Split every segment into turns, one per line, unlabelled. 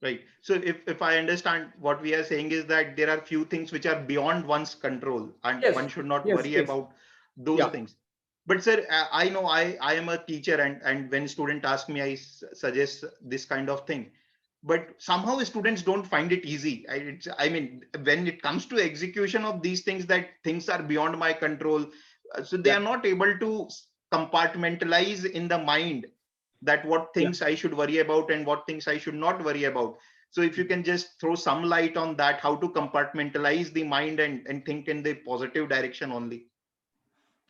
Right. So if I understand, what we are saying is that there are few things which are beyond one's control and
Yes,
one should not
yes,
worry
yes.
about those
Yeah,
things. But sir, I know I am a teacher, and when student ask me, suggest this kind of thing. But somehow students don't find it easy. I mean, when it comes to execution of these things, that things are beyond my control, so they
yeah,
are not able to compartmentalize in the mind that what
yeah.
things I should worry about and what things I should not worry about. So if you can just throw some light on that, how to compartmentalize the mind and think in the positive direction only.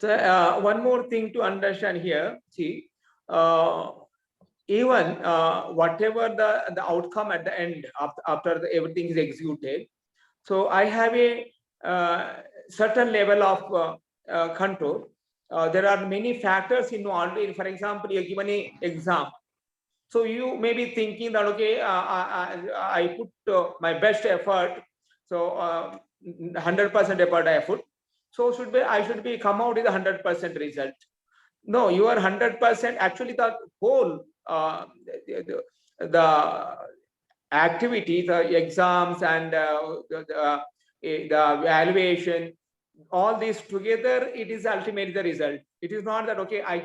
So one more thing to understand here. See, uh, even whatever the outcome at the end after everything is executed, so I have a certain level of control. There are many factors involved. For example, you are given a exam, so you may be thinking that okay, I put my best effort, so 100% effort. So I should be come out with 100% result. No, you are 100%. Actually, the whole the activity, the exams and the evaluation, all these together, it is ultimately the result. It is not that okay, I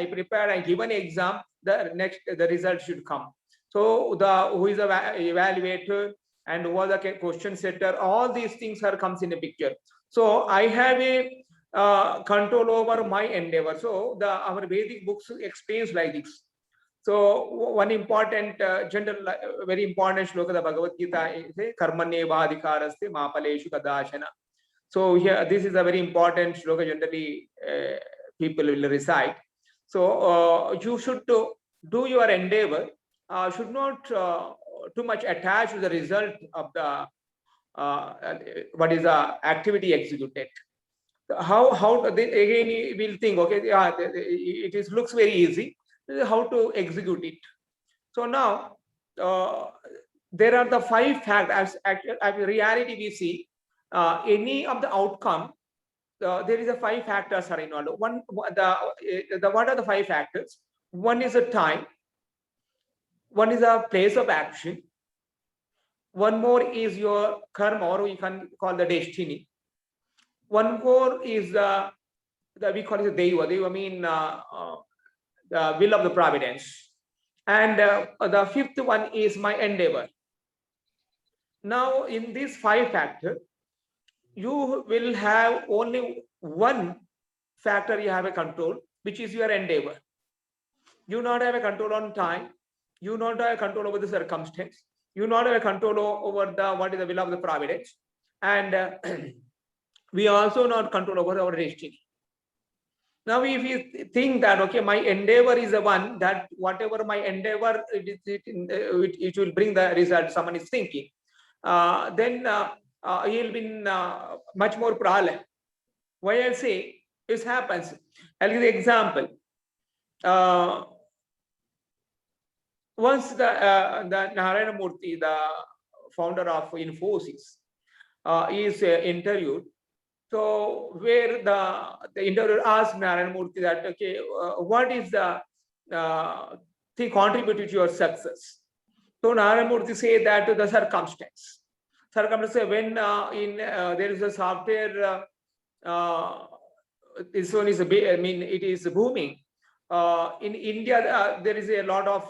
prepared, I given exam, the result should come. So the who is the evaluator and who are the question setter, all these things are comes in a picture. So I have a control over my endeavor. So the our Vedic books explains like this. So one important general, very important shloka of the Bhagavad Gita is Karmanyeva adhikaraste mapaleshu kadashana. So here, this is a very important shloka generally people will recite. So you should do your endeavor, should not too much attach to the result of the what is the activity executed. How they, again you will think okay, yeah, it is looks very easy. How to execute it? So now uh, there are the five facts. As reality, we see any of the outcome. There is a five factors are involved. One, the what are the five factors? One is a time. One is a place of action. One more is your karma, or we can call the destiny. One more is the we call it the deva. Deva mean the will of the providence. And the fifth one is my endeavor. Now, in these five factors, you will have only one factor you have a control, which is your endeavor. You not have a control on time. You not have a control over the circumstance. You not have a control over the what is the will of the providence, and we also not control over our destiny. Now, if you think that okay, my endeavor is the one that whatever my endeavor it will bring the result. Someone is thinking, then he'll be in much more problem. Why I say this happens? I'll give you an example. Uh, Once the Narayana Murthy, the founder of Infosys, is interviewed. So where the interviewer asked Narayana Murthy that okay, what is the thing contributed to your success? So Narayana Murthy say that the circumstance. Circumstance when there is a software. This one is I mean it is booming. In India, there is a lot of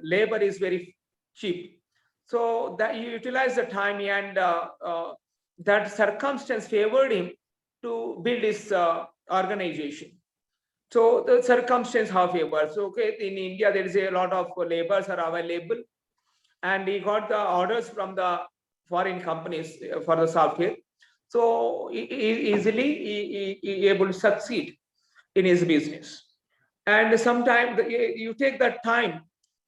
labor is very cheap. So that you utilize the time and that circumstance favored him to build his organization. So the circumstance have favored. So okay, in India there is a lot of labors are available, and he got the orders from the foreign companies for the software. So easily he able to succeed in his business. And sometimes you take that time.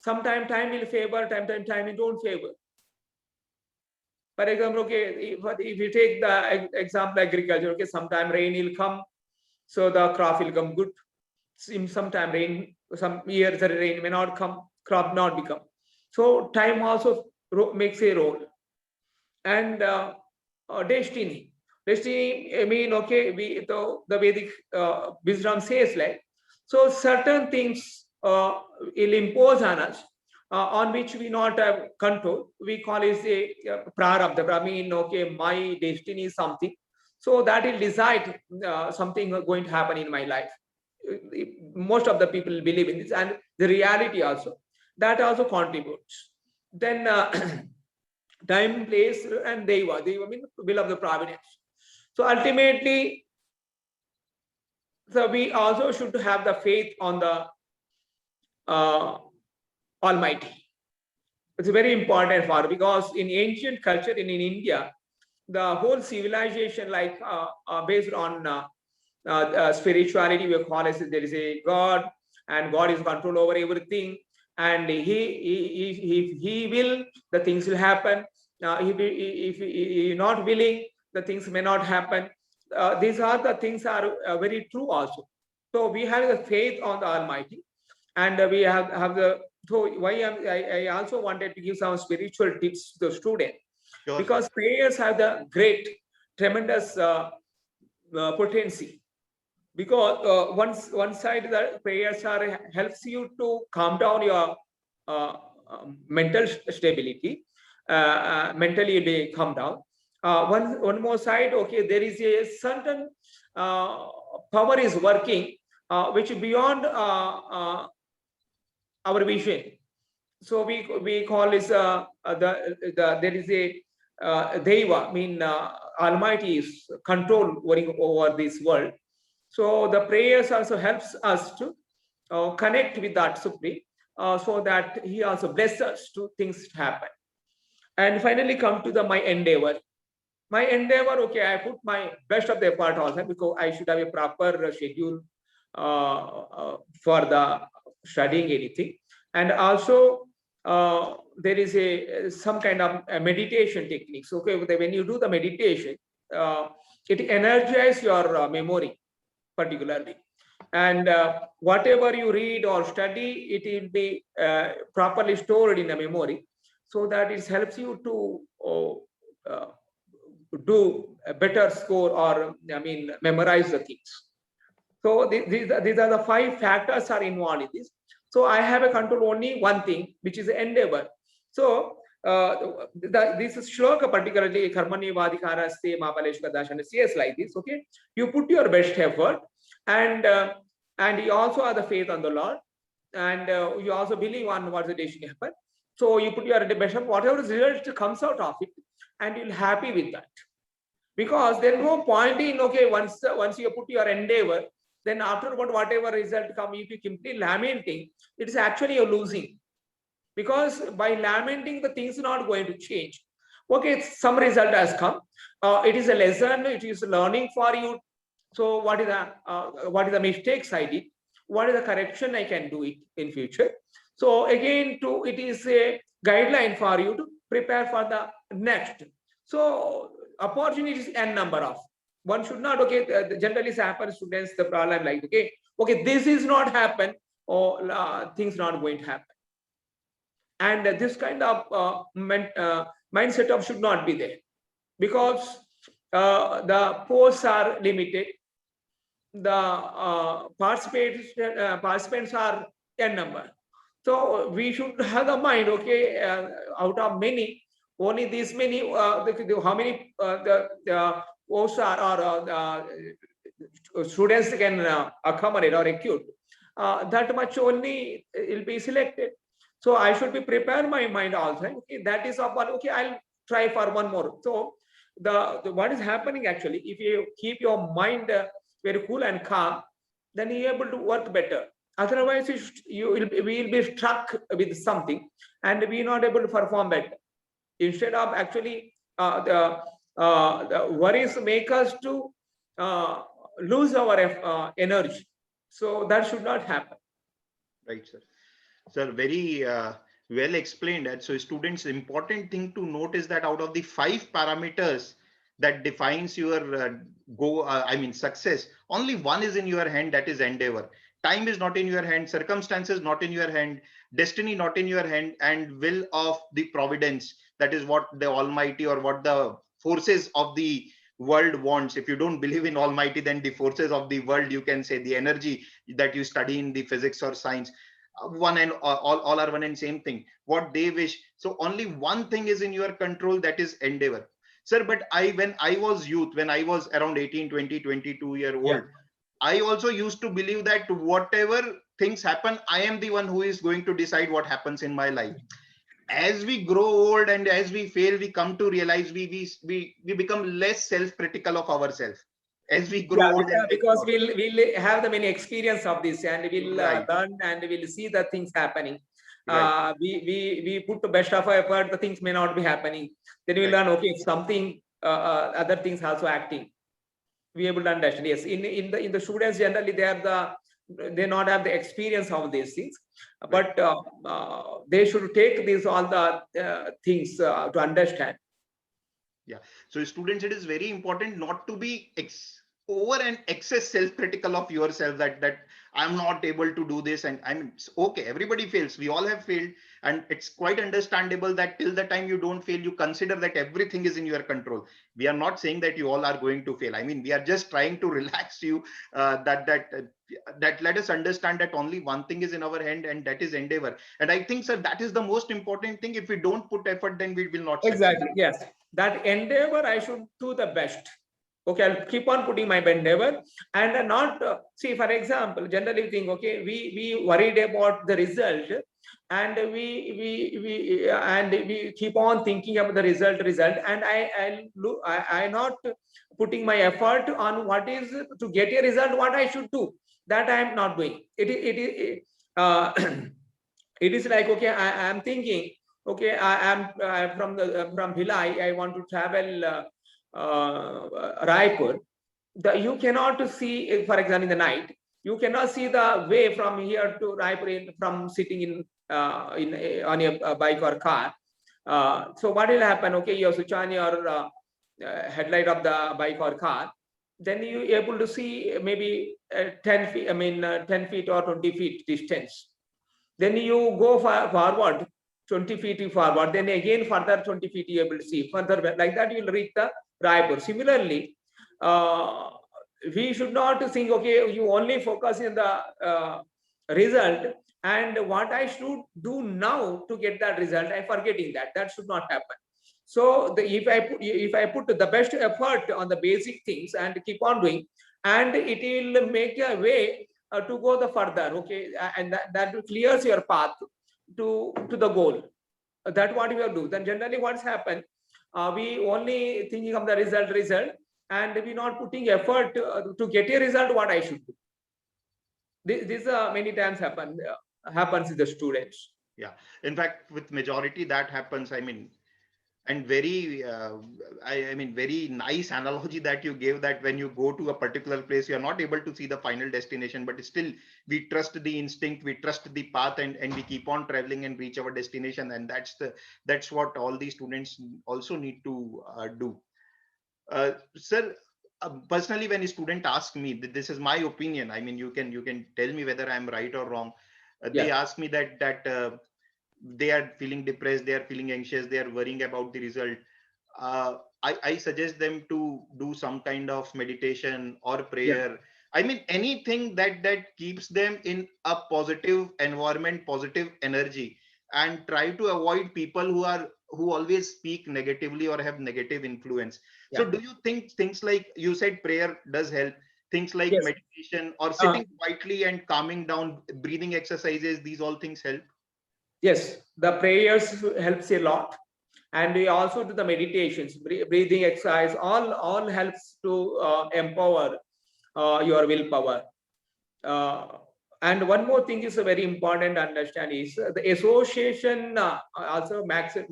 Sometimes time will favor, time will don't favor. For example, okay, if you take the example agriculture, okay, sometime rain will come, so the crop will come good. Sometime rain, some years the rain may not come, crop not become. So time also makes a role. And destiny. Destiny, I mean, okay, the Vedic wisdom says like, so certain things will impose on us. on which we not have control. We call it a prarabdha. I mean, okay, my destiny is something. So that will decide something going to happen in my life. Most of the people believe in this, and the reality also. That also contributes. Then time, place, and Deva. Deva means will of the providence. So ultimately, so we also should have the faith on the Almighty. It's very important for, because in ancient culture in India, the whole civilization like based on spirituality, we call it there is a God, and God is control over everything, and he will, the things will happen. If he is not willing, the things may not happen. These are the things are very true also. So we have the faith on the Almighty, and we have the, so why I also wanted to give some spiritual tips to the student,
Sure,
because prayers have the great, tremendous potency. Because one side the prayers are helps you to calm down your mental stability, mentally they come down. One more side, okay, there is a certain power is working, which beyond our vision. So we call this there is a Deva, mean Almighty is control over this world. So the prayers also helps us to connect with that Supreme, so that He also bless us to things to happen. And finally come to the my endeavor. My endeavor, okay, I put my best of the effort also, because I should have a proper schedule for the studying anything. And also there is a some kind of a meditation techniques. Okay, when you do the meditation, it energizes your memory particularly, and whatever you read or study, it will be properly stored in the memory, so that it helps you to do a better score, or I mean memorize the things. So these are the 5 factors are involved in this. So I have a control only one thing, which is endeavor. So this shloka particularly, karmani vadikaraste mapaleshka dashan, says like this. Okay, you put your best effort, and you also have the faith on the Lord, and you also believe on what the destiny happen. So you put your best effort, whatever result comes out of it, and you'll happy with that. Because there's no point in, okay, once you put your endeavor, then afterward whatever result come, if you keep lamenting, it's actually you're losing. Because by lamenting, the things are not going to change. Okay, some result has come, it is a lesson, it is learning for you. So what is the mistakes I did, what is the correction I can do it in future. So again, it is a guideline for you to prepare for the next. So opportunities n number of, one should not, okay, generally happen students the problem like, okay, this is not happen, or things not going to happen. And this kind of mindset of should not be there, because the posts are limited, the participants are n number. So we should have the mind, okay, out of many, only this many, how many the posts are, students can accommodate or acute, that much only will be selected. So I should be prepare my mind also. Okay, that is of one. Okay, I'll try for one more. So the what is happening actually, if you keep your mind very cool and calm, then you're able to work better. Otherwise, we will be struck with something, and we are not able to perform better. Instead of actually the worries make us to lose our energy. So that should not happen.
Right, sir. Sir, very well explained. And so students, important thing to note is that out of the 5 parameters that defines your success, only one is in your hand, that is endeavor. Time is not in your hand, circumstances not in your hand, destiny not in your hand, and will of the providence, that is what the Almighty or what the forces of the world wants. If you don't believe in Almighty, then the forces of the world, you can say the energy that you study in the physics or science. one and all are one and same thing, what they wish. So only one thing is in your control, that is endeavor, sir. But when I was youth, when I was around 18, 20, 22-year
Yeah.
old, I also used to believe that whatever things happen, I am the one who is going to decide what happens in my life. As we grow old and as we fail, we come to realize we become less self-critical of ourselves as we grow
Yeah,
old and
because
mature.
we'll have the many experience of this, and we'll
Right,
learn, and we'll see the things happening.
right,
We put the best of our effort, the things may not be happening. Then we
right.
learn, okay, something other things also acting. We able to understand. Yes, in the students generally they not have the experience of these things,
Right.
but they should take these all the things to understand.
Yeah. So students, it is very important not to be over and excess self-critical of yourself, that I'm not able to do this. And I mean, okay, everybody fails. We all have failed. And it's quite understandable that till the time you don't fail, you consider that everything is in your control. We are not saying that you all are going to fail. I mean, we are just trying to relax you, that let us understand that only one thing is in our hand, and that is endeavor. And I think, sir, that is the most important thing. If we don't put effort, then we will not succeed.
Exactly. Yes. That endeavor, I should do the best. Okay, I'll keep on putting my endeavor, and not see, for example, generally we think, okay, we worried about the result, and we keep on thinking about the result, and I not putting my effort on what is to get a result, what I should do. That I am not doing. It is like, okay, I am thinking, okay, I am from Bhilai, I want to travel Raipur. You cannot see, for example, in the night, you cannot see the way from here to Raipur from sitting on a bike or car. So what will happen? Okay, you switch on your headlight of the bike or car, then you able to see maybe 10 feet, 10 feet or 20 feet distance. Then you go forward 20 feet forward, then again further 20 feet you able to see. Further, like that you will reach the Raipur. Similarly, uh, we should not think, okay, you only focus in the result, and what I should do now to get that result, I'm forgetting that. That should not happen. So if I put the best effort on the basic things and keep on doing, and it will make a way to go the further, okay, and that clears your path to the goal. That what we will do. Then generally what's happened, we only thinking of the result, and we not putting effort to get a result, what I should do. This many times happens with the students.
Yeah. In fact, with majority that happens. I mean, and very I mean, very nice analogy that you gave, that when you go to a particular place, you are not able to see the final destination, but still we trust the instinct, we trust the path, and we keep on traveling and reach our destination. And that's what all these students also need to do. Sir, personally, when a student asks me, this is my opinion, I mean, you can tell me whether I'm right or wrong. They
Yeah.
ask me that they are feeling depressed, they are feeling anxious, they are worrying about the result. I suggest them to do some kind of meditation or
Yeah.
prayer. I mean, anything that keeps them in a positive environment, positive energy, and try to avoid people who always speak negatively or have negative influence. So
Yeah.
do you think things like you said prayer does help, things like
Yes.
meditation or
Uh,
sitting quietly and calming down, breathing exercises, these all things help?
yes. The prayers helps a lot, and we also do the meditations, breathing exercise. All helps to empower your willpower. Uh, and one more thing is very important to understand is the association also makes a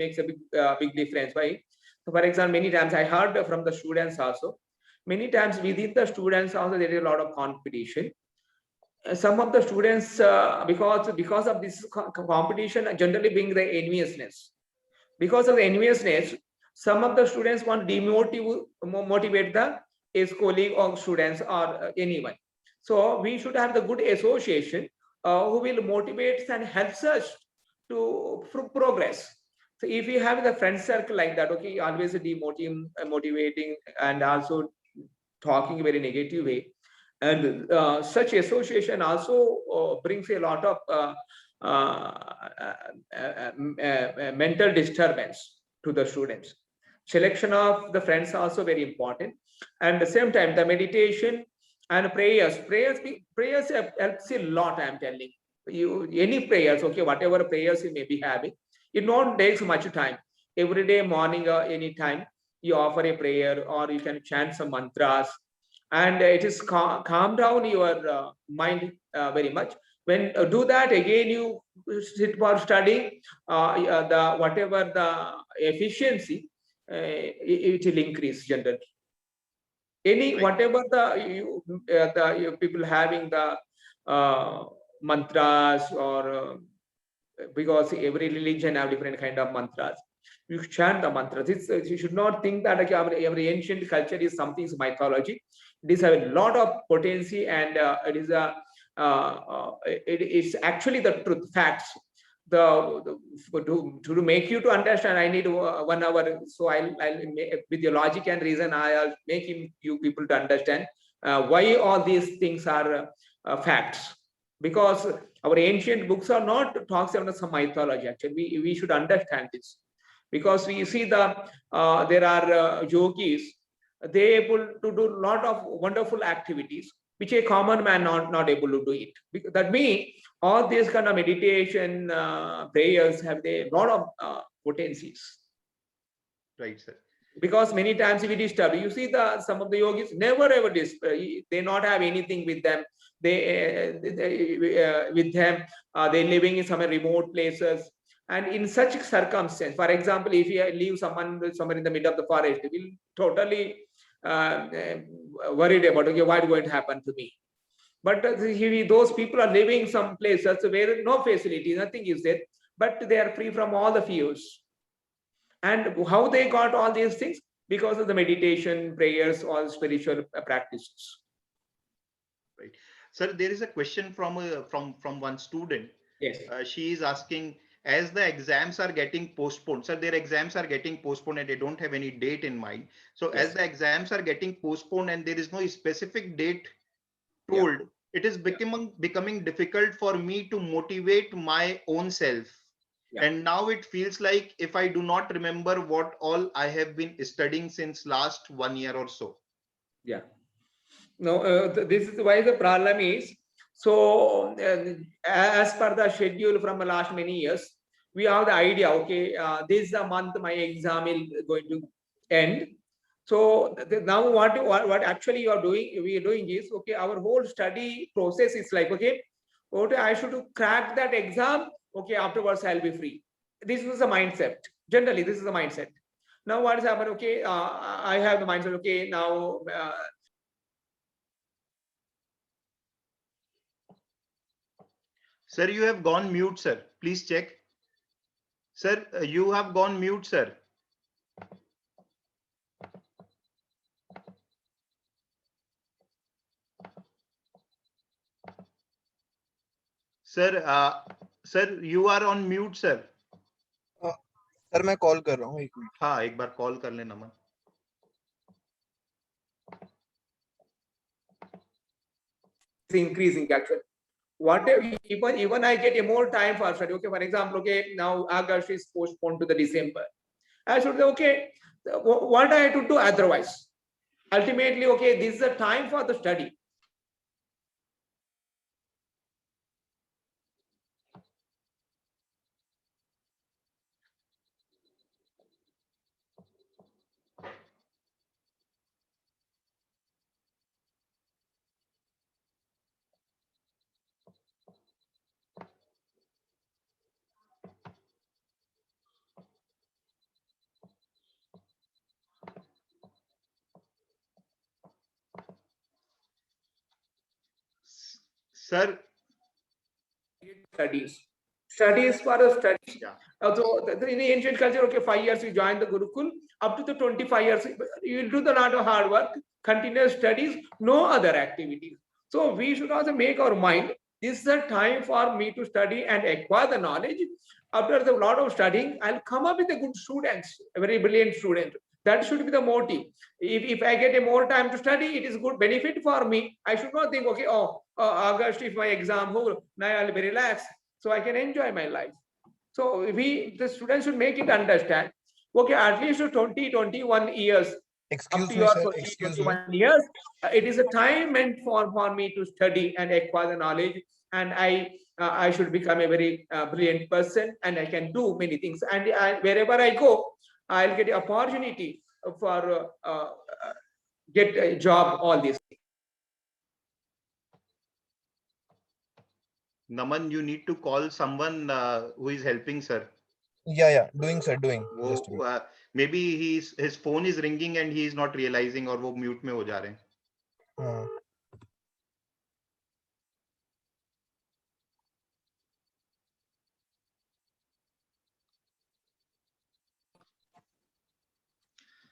big difference. Right? So for example, many times I heard from the students also. Many times within the students also there is a lot of competition. Some of the students, because of this competition, generally bring the enviousness. Because of the enviousness, some of the students want to motivate the his colleague or students or anyone. So we should have the good association who will motivate and helps us to progress. So if you have the friend circle like that, okay, always demotivating, motivating, and also talking very negative way, and such association also brings a lot of mental disturbance to the students. Selection of the friends also very important. And at the same time, the meditation and prayers helps a lot. I'm telling you, any prayers, okay, whatever prayers you may be having, it not takes much time. Every day, morning or any time, you offer a prayer or you can chant some mantras, and it is calm down your mind very much. When do that again, you sit for studying, the whatever the efficiency, it will increase generally. Any
Right.
whatever the people having the mantras or because every religion have different kind of mantras. You chant the mantras. You should not think that okay, every ancient culture is something mythology. This have a lot of potency, and it is actually the truth, facts. To make you to understand, I need 1 hour. So I'll with your logic and reason, I'll make you people to understand why all these things are facts. Because our ancient books are not talks about some mythology. Actually, we should understand this, because we see there are yogis. They able to do a lot of wonderful activities which a common man not able to do it. That means all these kind of meditation prayers have a lot of potencies.
Right, sir.
Because many times we disturb, you see some of the yogis never ever disturb. They not have anything with them. With them, they living in some remote places, and in such circumstance, for example, if you leave someone somewhere in the middle of the forest, they will totally worried about, okay, what is going to happen to me. But those people are living some places where no facility, nothing is there, but they are free from all the fears. And how they got all these things? Because of the meditation, prayers, all spiritual practices.
Right. Sir, there is a question from one student.
Yes.
She is asking, as the exams are getting postponed, sir, their exams are getting postponed and they don't have any date in mind. So
Yes.
as the exams are getting postponed and there is no specific date told, it is becoming difficult for me to motivate my own self. And now it feels like if I do not remember what all I have been studying since last 1 year or so.
Yeah. No, this is why the problem is. So as per the schedule from the last many years, we have the idea, okay, this is a month my exam is going to end. So now what actually we are doing is, okay, our whole study process is like, okay, I should crack that exam, okay, afterwards I'll be free. This was the mindset. Generally, this is the mindset. Now what is happening? Okay, I have the mindset, okay, now
Sir, you have gone mute, sir. Please check. Sir, you have gone mute, sir. Sir, you are on mute, sir.
Sir मैं call कर रहा हूँ 1 minute.
हाँ, एक बार call कर लेना मन.
Increasing actually. Whatever, even I get a more time for study. Okay, for example, okay, now August is postponed to the December. I should say, okay, what I have to do otherwise? Ultimately, okay, this is the time for the study.
Sir,
Studies for the studies.
Yeah.
So in the ancient culture, okay, 5 years you join the Gurukul, up to the 25 years, you will do the lot of hard work, continuous studies, no other activities. So we should also make our mind, this is the time for me to study and acquire the knowledge. After the lot of studying, I'll come up with a good students, a very brilliant student. That should be the motive. If I get a more time to study, it is good benefit for me. I should not think, okay, August is my exam, now I'll be relaxed. so I can enjoy my life. So the students should make it understand, okay, at least 20, 21 years, up
Excuse
to
me,
your
sir.
20,
Excuse me.
21 years, it is a time meant for me to study and acquire the knowledge, and I should become a very brilliant person, and I can do many things. And wherever I go, I'll get the opportunity for get a job, all these things.
Naman, you need to call someone who is helping, sir.
Yeah, doing, sir, doing. Just
वो
wait.
maybe his phone is ringing and he is not realizing, और वो mute में हो जा रहे हैं.
हाँ.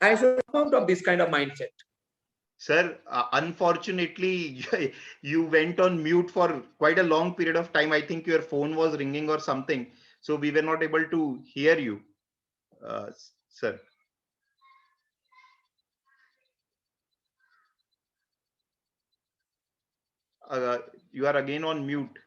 I should come out of this kind of mindset.
Sir, unfortunately, you went on mute for quite a long period of time. I think your phone was ringing or something, so we were not able to hear you, sir. You are again on mute.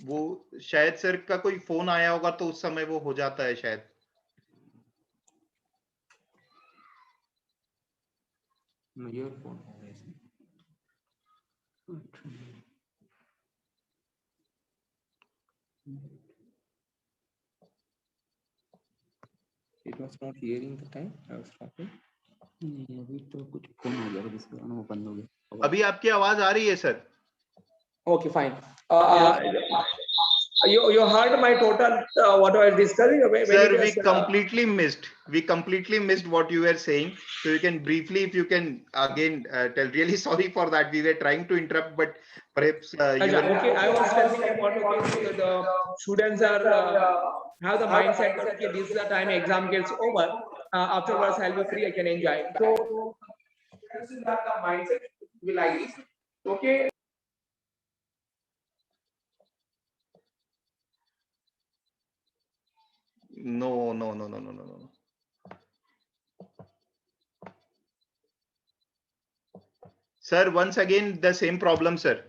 वो शायद sir का कोई phone आया होगा तो उस समय वो हो जाता है शायद.
Your phone. It was not hearing the time I was talking. नहीं अभी तो कुछ फोन हो गया जिसके कारण वो बंद हो गया.
अभी आपकी आवाज आ रही है sir.
Okay, fine. You heard my total what I was discussing.
Sir, we completely missed what you were saying. So you can briefly, if you can again tell. Really sorry for that. We were trying to interrupt, but perhaps you were.
Okay, I was telling about the students are have the mindset that okay, this is the time exam gets over. Afterwards, I'll be free. I can enjoy. So students have the mindset be like this. Okay.
No. Sir, once again, the same problem, sir.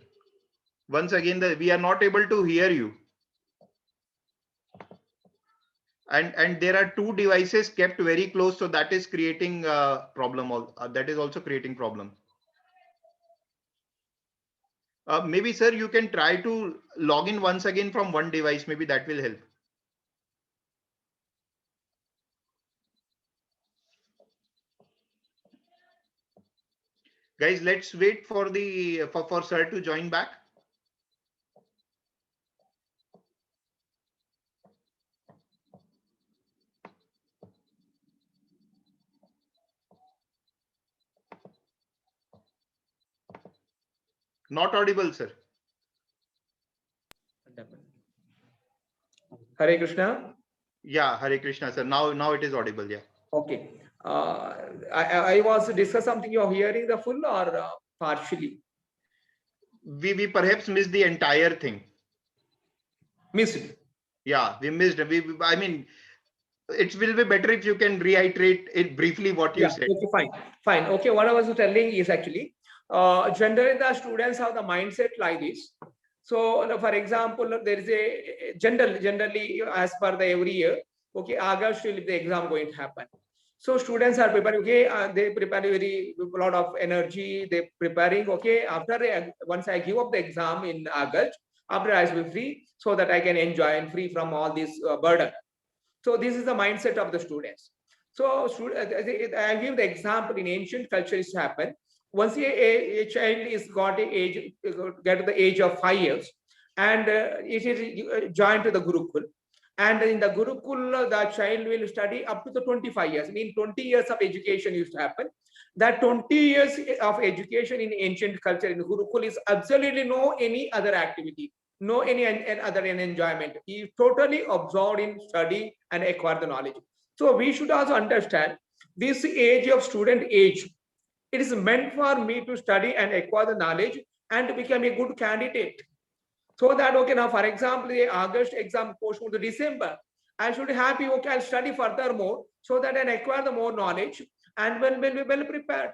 Once again, we are not able to hear you. And there are two devices kept very close, so that is creating a problem. That is also creating problem. Maybe, sir, you can try to log in once again from one device. Maybe that will help. Guys, let's wait for the for sir to join back. Not audible, sir.
Hare Krishna.
Yeah, Hare Krishna, sir. Now it is audible. Yeah.
Okay. I was to discuss something. You're hearing the full or partially?
We perhaps missed the entire thing.
Missed.
Yeah, we missed. I mean, it will be better if you can reiterate it briefly what you said.
Okay, fine. Okay, what I was telling is actually, generally the students have the mindset like this. So, for example, there is a generally as per the every year, okay, August will be the exam going to happen. So students are preparing, okay, they prepare a lot of energy, they preparing, okay, after once I give up the exam in August, after I will be free so that I can enjoy and free from all this burden. So this is the mindset of the students. So I give the example in ancient culture is happen. Once a child is get to the age of 5 years, and it is joined to the Gurukul. And in the Gurukul, the child will study up to the 25 years. I mean, 20 years of education used to happen. That 20 years of education in ancient culture in Gurukul is absolutely no any other activity, no any other enjoyment. He totally absorbed in study and acquire the knowledge. So we should also understand this age of student age. It is meant for me to study and acquire the knowledge and become a good candidate. So that, okay, now for example, the August exam postponed to December, I should be happy, okay, I'll study furthermore so that I acquire the more knowledge and will be well prepared.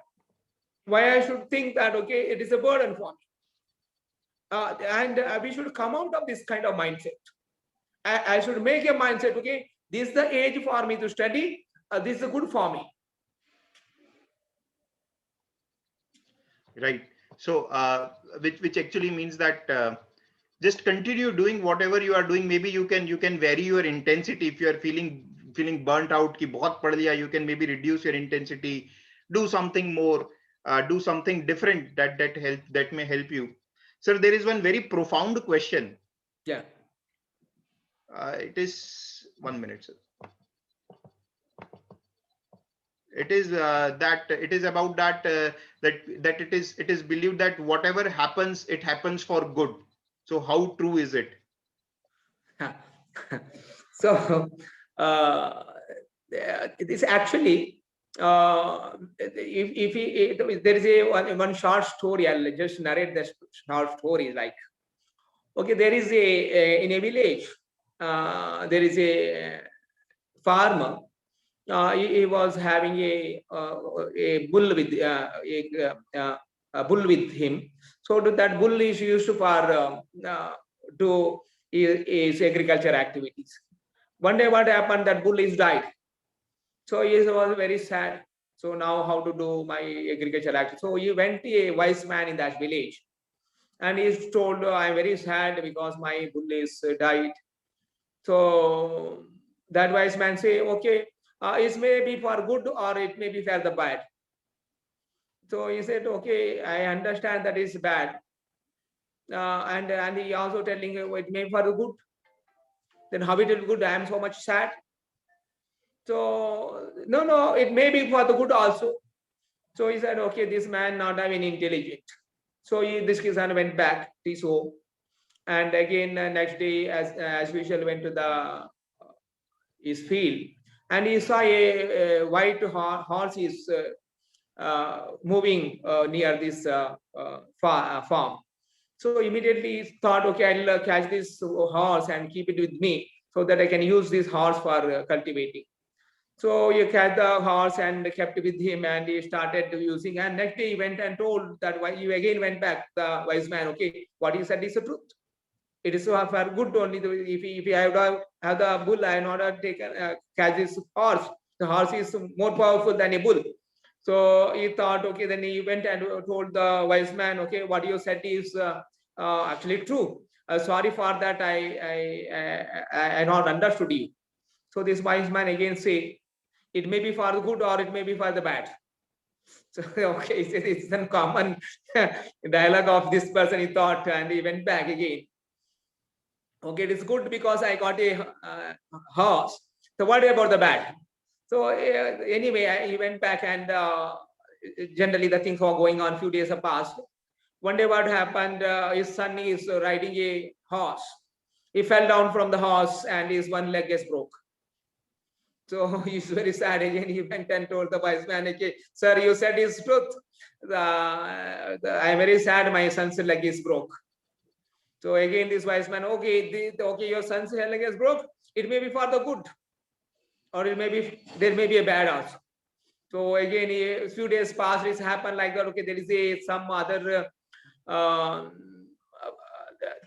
Why I should think that, okay, it is a burden for me. And we should come out of this kind of mindset. I should make a mindset, okay, this is the age for me to study, this is good for me.
Right. So, which actually means that just continue doing whatever you are doing. Maybe you can vary your intensity if you are feeling burnt out. Ki bahut pad liya, you can maybe reduce your intensity, do something more, do something different that may help you. Sir, there is one very profound question.
Yeah.
It is 1 minute, sir. It is that it is about that that it is believed that whatever happens, it happens for good. So how true is it?
So this actually, if there is a one short story, I'll just narrate the short story. Like, okay, there is in a village, there is a farmer. He was having a bull with a bull with him. So that bull is used for do his agriculture activities. One day, what happened? That bull is died. So he was very sad. So now, how to do my agriculture activity? So he went to a wise man in that village, and he told, "I'm very sad because my bull is died." So that wise man say, "Okay, it may be for good or it may be for the bad." So he said, "Okay, I understand that is bad." And he also telling it may be for the good. Then how it will be good? I am so much sad. So no, it may be for the good also. So he said, "Okay, this man not having intelligent." So this Kisan went back to his home, and again next day, as usual, went to the his field, and he saw a white horse is moving near this farm. So immediately he thought, okay, I'll catch this horse and keep it with me so that I can use this horse for cultivating. So he catch the horse and kept it with him, and he started using. And next day he went and told that he again went back, the wise man, okay, what he said is the truth. It is for good only. If I have the bull, I not have taken catch this horse. The horse is more powerful than a bull. So he thought, okay, then he went and told the wise man, okay, what you said is actually true. Sorry for that, I not understood you. So this wise man again say, it may be for the good or it may be for the bad. So okay, it's a common dialogue of this person, he thought, and he went back again. Okay, it is good because I got a horse. So what about the bad? So anyway, he went back, and generally the things were going on. Few days have passed. One day, what happened? His son is riding a horse. He fell down from the horse, and his one leg is broke. So he's very sad. Again, he went and told the wise man, "Okay, sir, you said is truth. I'm very sad. My son's leg is broke." So again, this wise man, okay, your son's leg is broke. It may be for the good, or it may be there may be a bad also. So again, a few days passed. It's happened like that. Okay, there is some other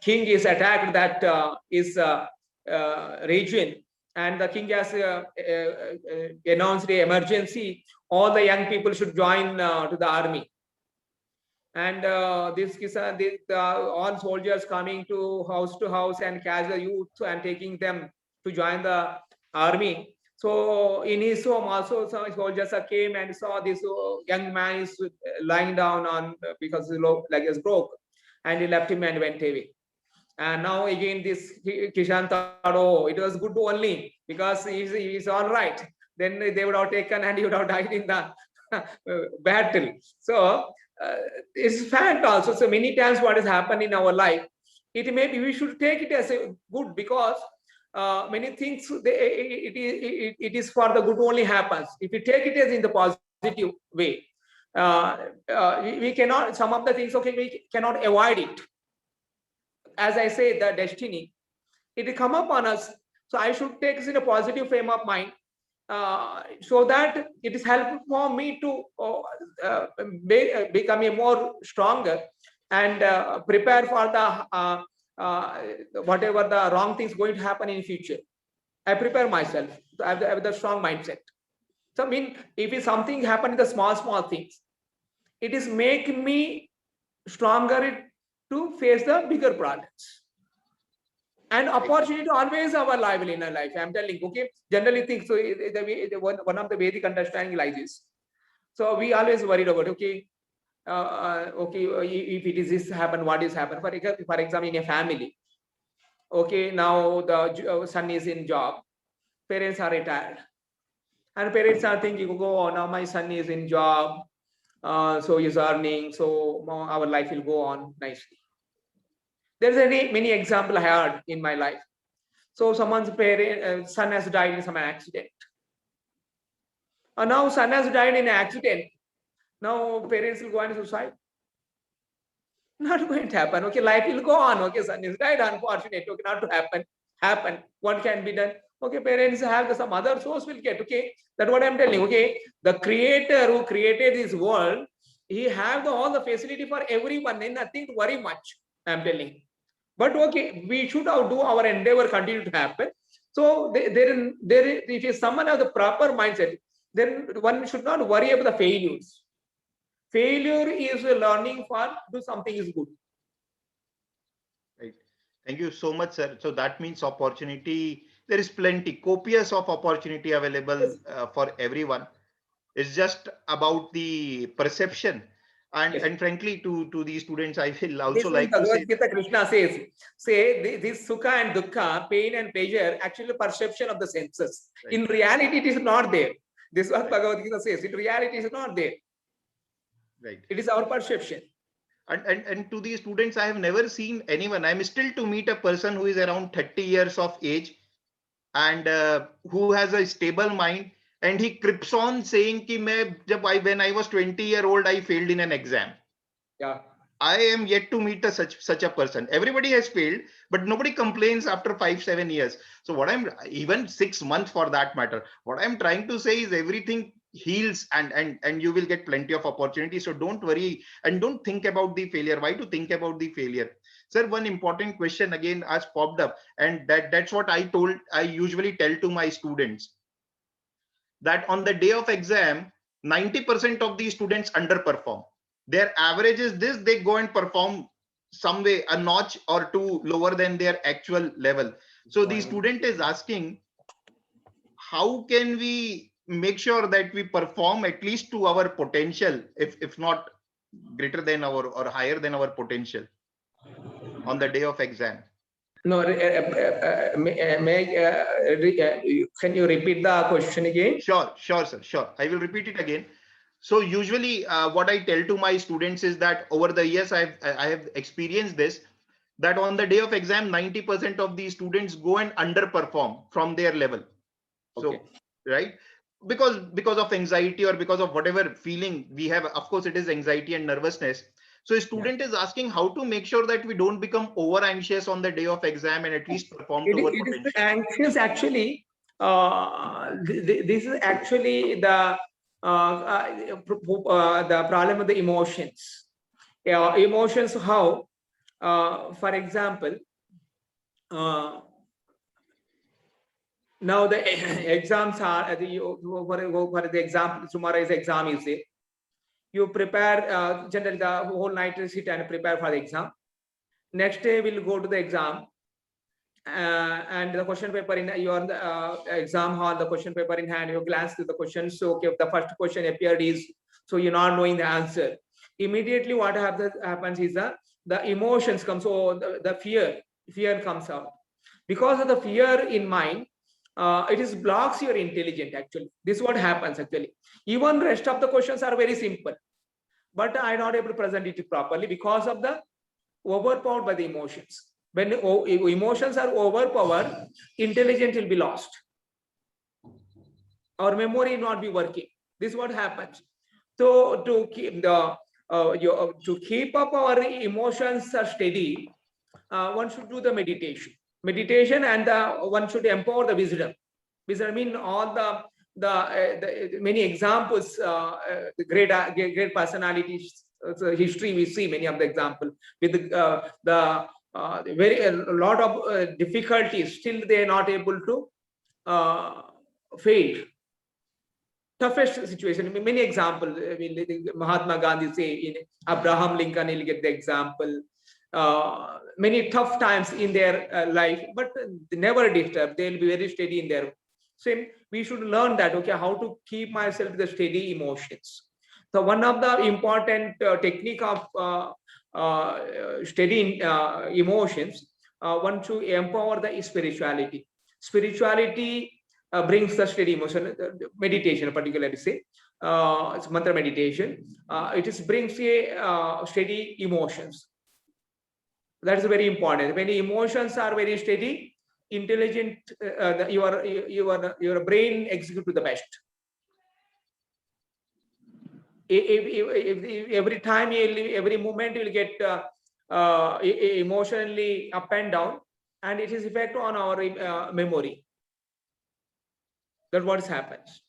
king is attacked that is region, and the king has announced an emergency. All the young people should join to the army. And this Kisan, all soldiers coming to house and catch the youth and taking them to join the army. So in his home also some soldiers came and saw this young man is lying down on because his leg is broke, and he left him and went away. And now again this Kishan thought, oh, it was good only because he's all right. Then they would have taken and he would have died in the battle. So it's fact also. So many times what has happened in our life, it may be we should take it as a good because many things it is for the good only happens. If you take it as in the positive way, we cannot, some of the things, okay, we cannot avoid it. As I say, the destiny, it will come upon us. So I should take this in a positive frame of mind, so that it is helpful for me to become a more stronger and prepare for the whatever the wrong things going to happen in future. I prepare myself to have the strong mindset. So I mean, if something happen in the small things, it is make me stronger to face the bigger problems. And opportunity always available in our life. I'm telling, okay, generally think so. One of the Vedic understanding like this. So we always worried about, okay, okay, if it is this happen, what is happen? For example, in a family, okay, now the son is in job, parents are retired, and parents are thinking, oh, now my son is in job, so he's earning, so our life will go on nicely. There's many example I had in my life. So someone's son has died in some accident. And now son has died in an accident. Now parents will go on suicide. Not going to happen. Okay, life will go on. Okay, son is died, unfortunate. Okay, not to happen. What can be done? Okay, parents have some other source will get. Okay, that's what I'm telling. Okay, the creator who created this world, he have all the facility for everyone, and nothing to worry much. I'm telling. But okay, we should do our endeavor continue to happen. So if someone has the proper mindset, then one should not worry about the failures. Failure is learning for do something is good.
Right. Thank you so much, sir. So that means opportunity, there is plenty, copious of opportunity available for everyone. It's just about the perception. And frankly, to these students, I will also like to say,
Krishna says, this sukha and dukkha, pain and pleasure, actually perception of the senses. Right. In reality, it is not there. This is what Bhagavad Gita says. In reality, it is not there.
Right.
It is our perception.
And to these students, I have never seen anyone. I'm still to meet a person who is around 30 years of age and who has a stable mind. And he creeps on saying ki when I was 20-year-old, I failed in an exam.
Yeah.
I am yet to meet such a person. Everybody has failed, but nobody complains after 5-7 years. So what I'm, even 6 months for that matter, what I'm trying to say is everything heals and you will get plenty of opportunities. So don't worry and don't think about the failure. Why to think about the failure? Sir, one important question again has popped up, and that's what I usually tell to my students, that on the day of exam, 90% of these students underperform. Their average is this, they go and perform some way a notch or two lower than their actual level. So the student is asking, how can we make sure that we perform at least to our potential, if not greater than our or higher than our potential on the day of exam?
No, can you repeat the question again?
Sure, sir. Sure. I will repeat it again. So usually what I tell to my students is that over the years, I have experienced this, that on the day of exam, 90% of these students go and underperform from their level. So, right. Because of anxiety or because of whatever feeling we have, of course, it is anxiety and nervousness. So a student is asking how to make sure that we don't become over anxious on the day of exam and at least perform to our potential.
It is anxious actually. This is actually the problem of the emotions. Emotions, how? For example, now the exams are for the example, tomorrow's exam is there. You prepare generally the whole night you sit and prepare for the exam. Next day we'll go to the exam and the question paper in your exam hall, the question paper in hand, you glance through the questions. So okay, the first question appeared is, so you're not knowing the answer. Immediately what happens is the emotions come. So the fear comes out. Because of the fear in mind, it is blocks your intelligence actually. This is what happens actually. Even rest of the questions are very simple, but I'm not able to present it properly because of the overpowered by the emotions. When emotions are overpowered, intelligence will be lost. Our memory will not be working. This is what happens. So to keep to keep up our emotions steady, one should do the meditation, and one should empower the wisdom. Wisdom, I mean all the many examples, the great personalities, history we see many of the examples with the very a lot of difficulties, still they are not able to fail. Toughest situation, many examples. I mean, Mahatma Gandhi say, in Abraham Lincoln, you'll get the example. Many tough times in their life, but they never disturb. They'll be very steady in their. Same, we should learn that. Okay, how to keep myself with the steady emotions. So one of the important technique of steady emotions, one should empower the spirituality. Spirituality brings the steady emotion. Meditation, particularly say, it's mantra meditation. It is brings a steady emotions. That is very important. When emotions are very steady, intelligent, your brain execute to the best. If every time every moment you will get emotionally up and down, and it is effect on our memory. That's what happens.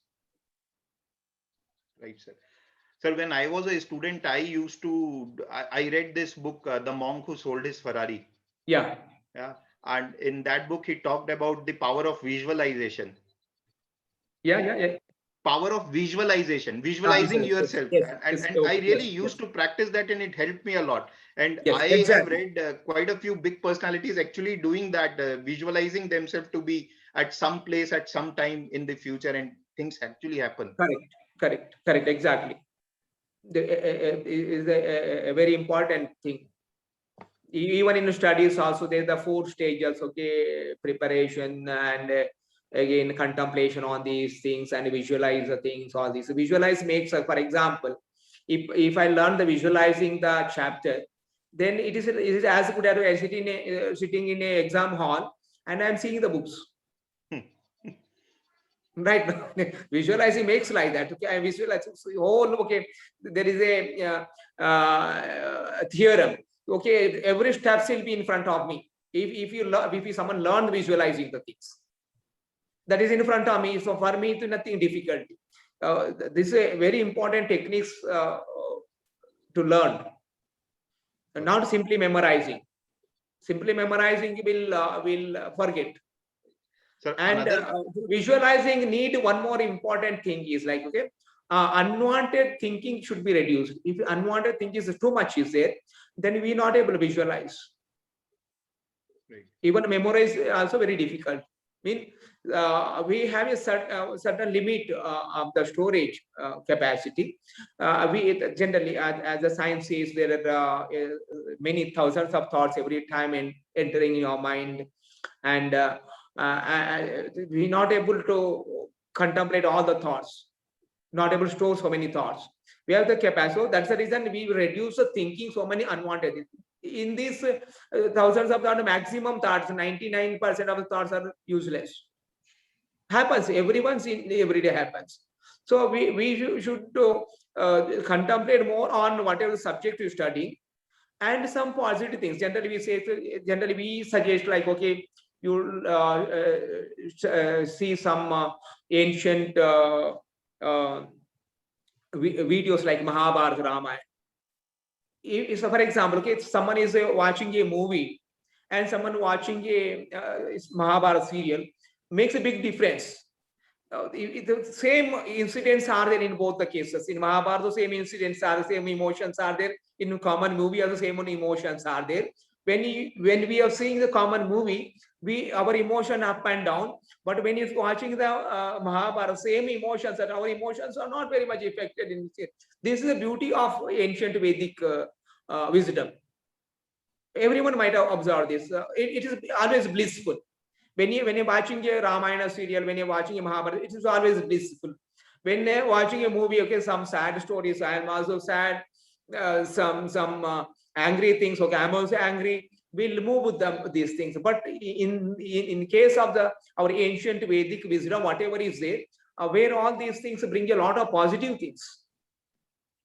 Right, sir. Sir, when I was a student, I read this book, The Monk Who Sold His Ferrari.
Yeah.
Yeah. And in that book, he talked about the power of visualization.
Yeah.
Power of visualizing yourself.
Yes,
And I really used to practice that, and it helped me a lot. And
yes,
I
exactly.
have read quite a few big personalities actually doing that, visualizing themselves to be at some place at some time in the future, and things actually happen.
Correct, exactly. Is a very important thing. Even in studies also, there's the 4 stages, okay, preparation, and again contemplation on these things, and visualize the things. All these visualize makes, for example, if I learn the visualizing the chapter, then it is as good as I sitting in a exam hall and I'm seeing the books. Right. Visualizing makes like that. Okay, I visualize. Oh, okay, there is a theorem. Okay, every step will be in front of me. If someone learn visualizing the things, that is in front of me. So for me, it's nothing difficult. This is a very important techniques to learn. Not simply memorizing. Simply memorizing will forget.
Sir,
and visualizing need one more important thing is like, okay, unwanted thinking should be reduced. If unwanted thinking is too much is there, then we not able to visualize. Right. Even memorize also very difficult. I mean, we have a certain limit of the storage capacity. We generally, as the science says, there are many thousands of thoughts every time entering your mind, and we're not able to contemplate all the thoughts, not able to store so many thoughts. We have the capacity. So that's the reason we reduce the thinking so many unwanted. In these thousands of thoughts, maximum thoughts, 99% of the thoughts are useless. Happens, everyone's in every day happens. So we should contemplate more on whatever subject you study, and some positive things. Generally we suggest like, okay, you see some ancient videos like Mahabharata, Ramayana. So for example, okay, if someone is watching a movie and someone watching a Mahabharata serial, makes a big difference. The same incidents are there in both the cases. In Mahabharata, the same incidents are the same emotions are there. In common movie, the same emotions are there. When we are seeing the common movie, our emotion up and down. But when you're watching the Mahabharata, same emotions, and our emotions are not very much affected in this. This is the beauty of ancient Vedic wisdom. Everyone might have observed this. It is always blissful. When you're watching a Ramayana serial, when you're watching a Mahabharata, it is always blissful. When you're watching a movie, okay, some sad stories, I am also sad. Some angry things, okay, I'm also angry. We'll move with them, these things. But in case of our ancient Vedic wisdom, whatever is there, where all these things bring a lot of positive things.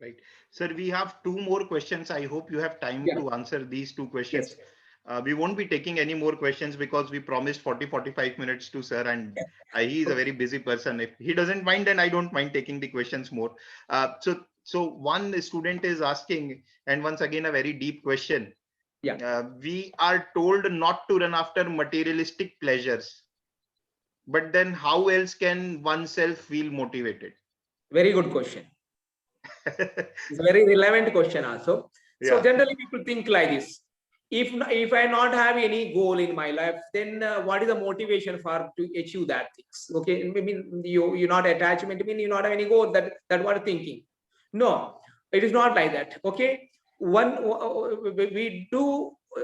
Right. Sir, we have two more questions. I hope you have time
Yeah.
to answer these two questions.
Yes.
We won't be taking any more questions because we promised 40-45 minutes to sir, and he is a very busy person. If he doesn't mind, then I don't mind taking the questions more. So one student is asking, and once again, a very deep question.
Yeah.
We are told not to run after materialistic pleasures, but then how else can oneself feel motivated?
Very good question. It's a very relevant question also. So
Yeah.
generally people think like this. If I not have any goal in my life, then what is the motivation for to achieve that things? Okay, I mean you're not attachment. I mean you not have any goal. That what thinking. No, it is not like that. Okay, we do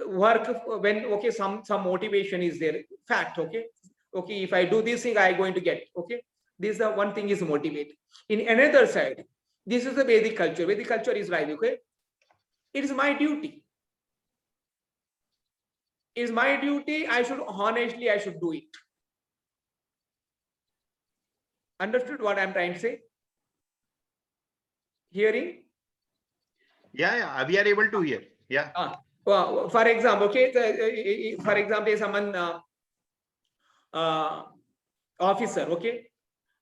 work when okay some motivation is there. Fact. Okay. If I do this thing, I going to get. Okay, this is the one thing is motivate. In another side, this is the Vedic culture. Vedic culture is like, okay, it is my duty. It is my duty. I should do it. Understood what I'm trying to say? Hearing?
Yeah. We are able to hear. Yeah.
Well, for example, okay, for example, someone officer, okay.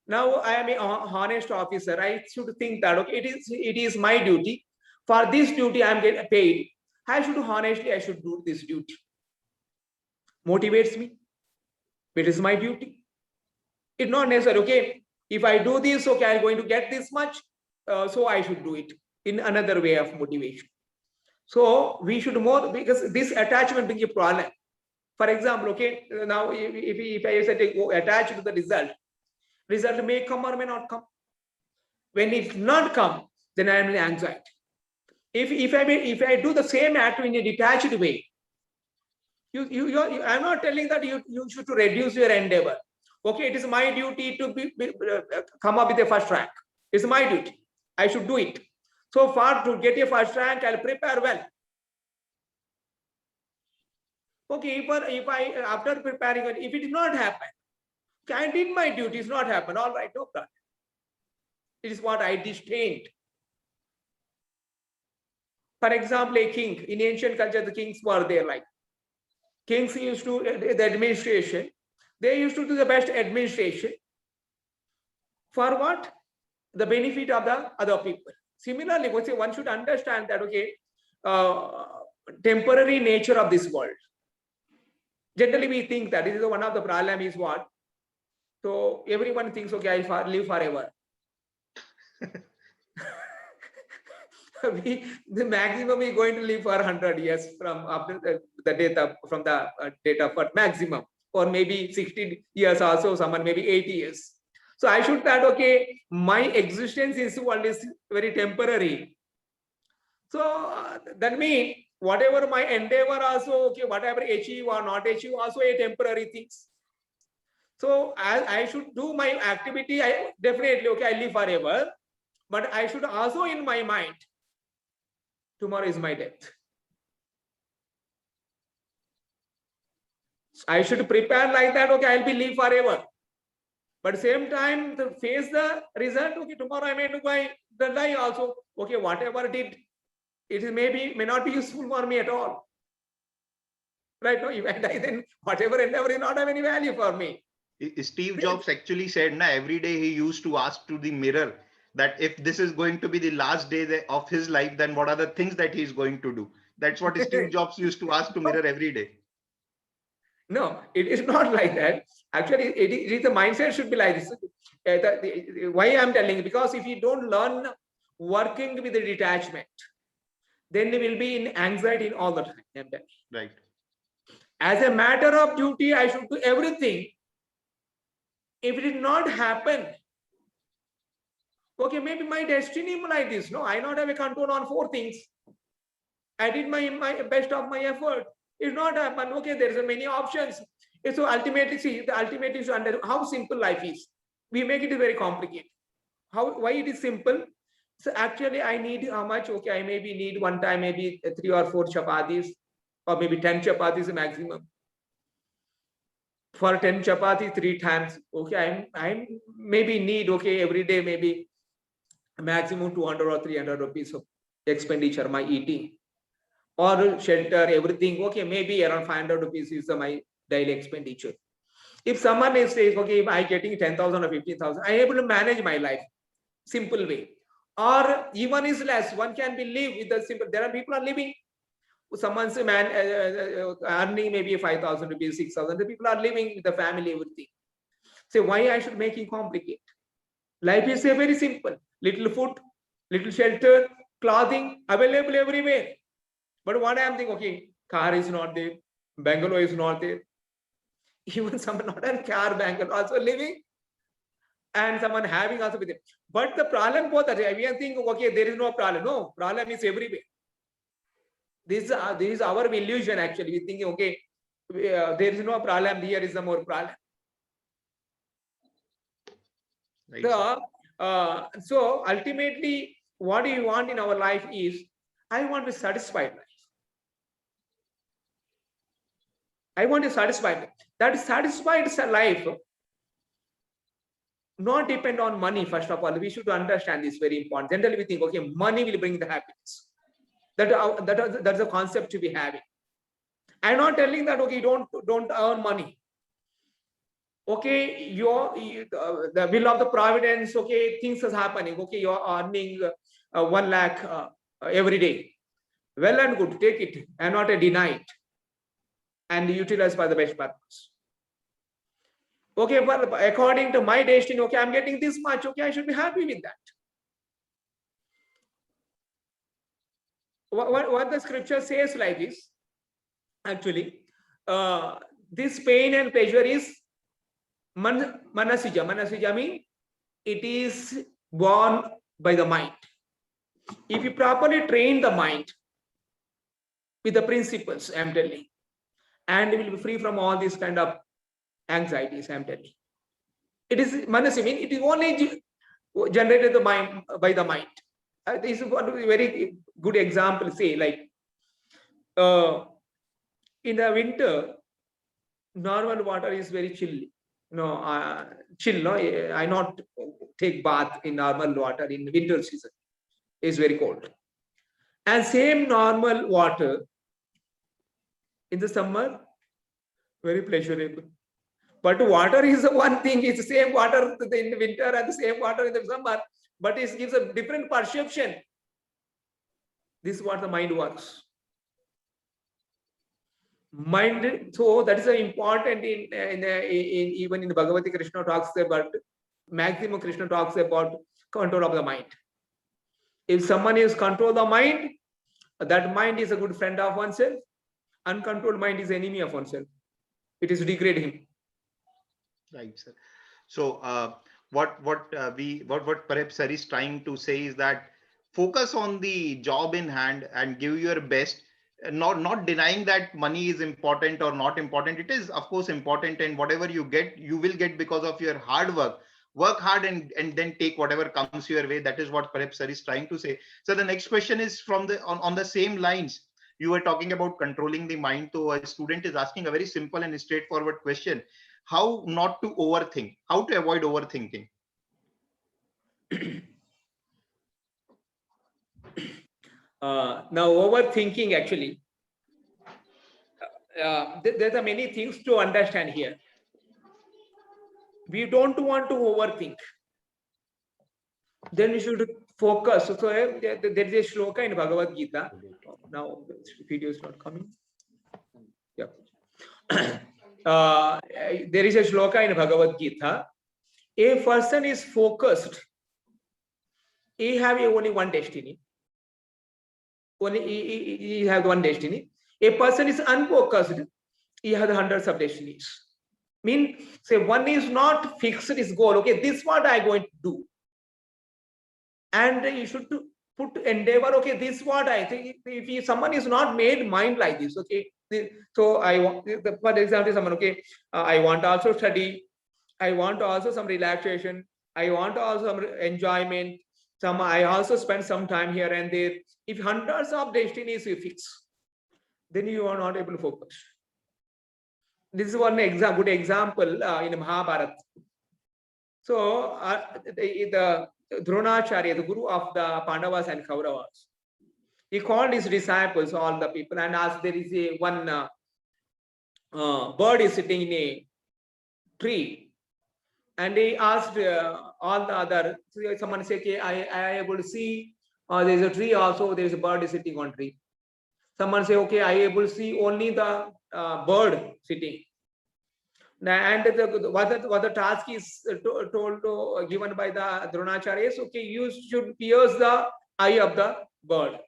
Now I am an honest officer. I should think that okay, it is my duty. For this duty, I am getting paid. I should do this duty. Motivates me. It is my duty. It's not necessary. Okay, if I do this, okay, I'm going to get this much. So I should do it in another way of motivation. So we should more because this attachment brings a problem. For example, okay, now if I say go attach to the result may come or may not come. When it not come, then I am in anxiety. If I do the same act in a detached way, I'm not telling that you should reduce your endeavor. Okay, it is my duty to come up with a first rank. It's my duty. I should do it. So far to get a first rank, I'll prepare well. Okay, if I after preparing it, if it did not happen, I did my duty, it's not happen. All right, no problem. It is what I disdained. For example, a king in ancient culture, the kings were there like kings used to the administration. They used to do the best administration for what? The benefit of the other people. Similarly, one should understand that okay, temporary nature of this world. Generally, we think that this is one of the problem is what. So everyone thinks okay, I'll live forever. The maximum is going to live for 100 years from after the data from the data for maximum, or maybe 60 years also, someone maybe 80 years. So I should that okay, my existence is world is very temporary. So that means whatever my endeavor also okay, whatever achieve or not achieve also a temporary things. So I should do my activity. I definitely okay, I live forever, but I should also in my mind. Tomorrow is my death. I should prepare like that. Okay, I'll be live forever. But same time, to face the result. Okay, tomorrow I may do my the die also. Okay, whatever did, it may not be useful for me at all. Right? No, if I die, then whatever endeavor will not have any value for me.
Steve Jobs actually said, every day he used to ask to the mirror that if this is going to be the last day of his life, then what are the things that he's going to do? That's what Steve Jobs used to ask to mirror every day.
No, it is not like that. Actually, it is the mindset should be like this. Why I'm telling? Because if you don't learn working with the detachment, then you will be in anxiety in all the time.
Right.
As a matter of duty, I should do everything. If it did not happen, okay, maybe my destiny like this. No, I not have a control on 4 things. I did my best of my effort. It's not happen. Okay, there's many options. So ultimately, see, the ultimate is under how simple life is. We make it very complicated. Why it is simple? So actually, I need how much? Okay, I maybe need one time maybe 3 or 4 chapatis, or maybe 10 chapatis maximum. For 10 chapati 3 times. Okay, I maybe need okay every day maybe maximum 200 or 300 rupees of expenditure, my eating or shelter, everything. Okay, maybe around 500 rupees is my daily expenditure. If someone is saying, okay, if I getting 10,000 or 15,000, I am able to manage my life, simple way. Or even is less, one can be live with the simple. There are people are living. Someone's man earning maybe 5,000 rupees, 6,000. The people are living with the family, everything. Say, why I should make it complicated? Life is very simple. Little food, little shelter, clothing available everywhere. But what I am thinking, okay, car is not there, Bangalore is not there. Even someone not in car, Bangalore also living, and someone having also with it. But the problem both that we are thinking, okay, there is no problem. No, problem is everywhere. This is our illusion actually. We thinking, okay, there is no problem. Here is the more problem.
Right,
So ultimately, what we want in our life is, I want to be satisfied life. I want to satisfy life. That satisfied life not depend on money. First of all, we should understand this very important. Generally, we think, okay, money will bring the happiness. That's the concept to be having. I'm not telling that, okay, don't earn money. Okay, the will of the providence. Okay, things is happening. Okay, you're earning 1 lakh every day. Well and good, take it and not deny it, and utilize for the best purpose. Okay, but according to my destiny, okay, I'm getting this much. Okay, I should be happy with that. What the scripture says like this, actually, this pain and pleasure is manasija. Manasija means it is born by the mind. If you properly train the mind with the principles, I'm telling, and it will be free from all these kind of anxieties, I'm telling. It is manasija means it is only generated the mind by the mind. This is one very good example. Say like in the winter, normal water is very chilly. Chill. No, I not take bath in normal water in winter season. It's very cold. And same normal water in the summer, very pleasurable. But water is the one thing. It's the same water in the winter and the same water in the summer, but it gives a different perception. This is what the mind works. Mind, so that is important in even in the Bhagavad Gita. Krishna talks about maximum. Krishna talks about control of the mind. If someone is control the mind, that mind is a good friend of oneself. Uncontrolled mind is enemy of oneself. It is degrade him.
right, sir. So what perhaps sir is trying to say is that focus on the job in hand and give your best. Not denying that money is important or not important. It is of course important, and whatever you get, you will get because of your hard work. Work hard and then take whatever comes your way. That is what perhaps sir is trying to say. So the next question is from the on the same lines. You were talking about controlling the mind. So a student is asking a very simple and straightforward question: how not to overthink? How to avoid overthinking?
Now overthinking, actually, there are many things to understand here. We don't want to overthink. Then we should focus. So there is a shloka in Bhagavad Gita. Now the video is not coming. Yeah. There is a shloka in Bhagavad Gita. A person is focused. He have only one destiny. Only he has one destiny. A person is unfocused. He has hundreds of destinies. Mean, say one is not fixed his goal. Okay, this is what I going to do. And you should put endeavor. Okay, this is what I think. If someone is not made mind like this, okay. So I want, for example, someone, okay, I want to also study. I want also some relaxation. I want also some enjoyment. I also spend some time here and there. If hundreds of destinies you fix, then you are not able to focus. This is one good example in Mahabharata. So the Dronacharya, the guru of the Pandavas and Kauravas, he called his disciples, all the people, and asked, there is a one bird is sitting in a tree, and he asked all the other, someone say, okay, I able to see, there is a tree also, there is a bird is sitting on tree. Someone say, okay, I able to see only the bird sitting. And what the task is told given by the Dronacharya is, okay, you should pierce the eye of the bird.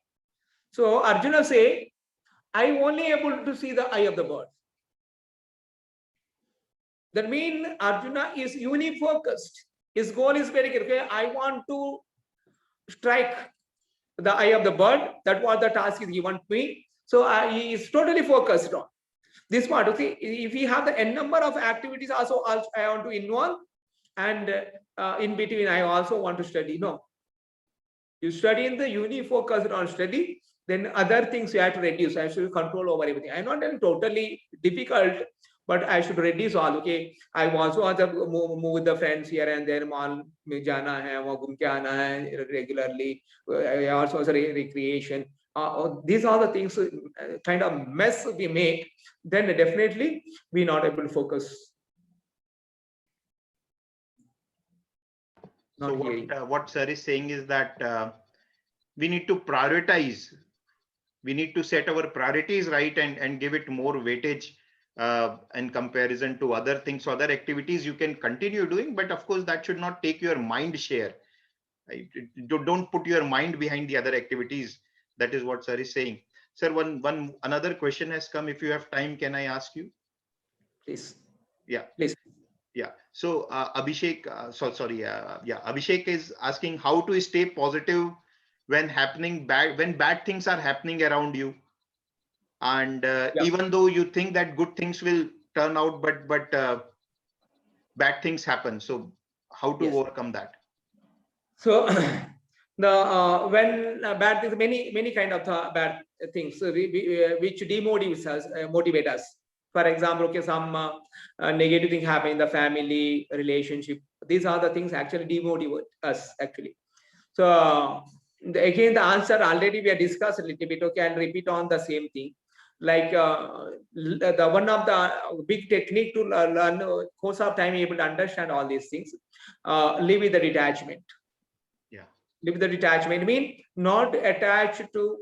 So Arjuna say, I only able to see the eye of the bird. That means Arjuna is unifocused. His goal is very clear. Okay, I want to strike the eye of the bird. That was the task is given to me. So he is totally focused on this part. Okay, if we have the n number of activities, also I want to involve, and in between I also want to study. No, you study in the unifocused on study. Then other things you have to reduce. I should control over everything. I'm not totally difficult, but I should reduce all. Okay, I also want to move with the friends here and there. Mall mein jana hai, वहाँ घूम के आना है regularly. I also want recreation. These are the things kind of mess we make. Then definitely we not able to focus.
So what sir is saying is that we need to prioritize. We need to set our priorities right and give it more weightage in comparison to other things. So other activities you can continue doing, but of course that should not take your mind share. Right? Don't put your mind behind the other activities. That is what sir is saying. Sir, another question has come. If you have time, can I ask you?
Please.
Yeah.
Please.
Yeah. So Abhishek, Abhishek is asking how to stay positive when bad things are happening around you, and even though you think that good things will turn out, but bad things happen. So how to overcome that?
So the when bad things, many kind of bad things which demotivates us, motivate us. For example, okay, some negative thing happen in the family relationship. These are the things actually demotivate us actually. So again, the answer already we have discussed a little bit. Okay, I'll repeat on the same thing. Like the one of the big technique to learn course of time, able to understand all these things. Live with the detachment.
Yeah.
Live with the detachment mean not attached to.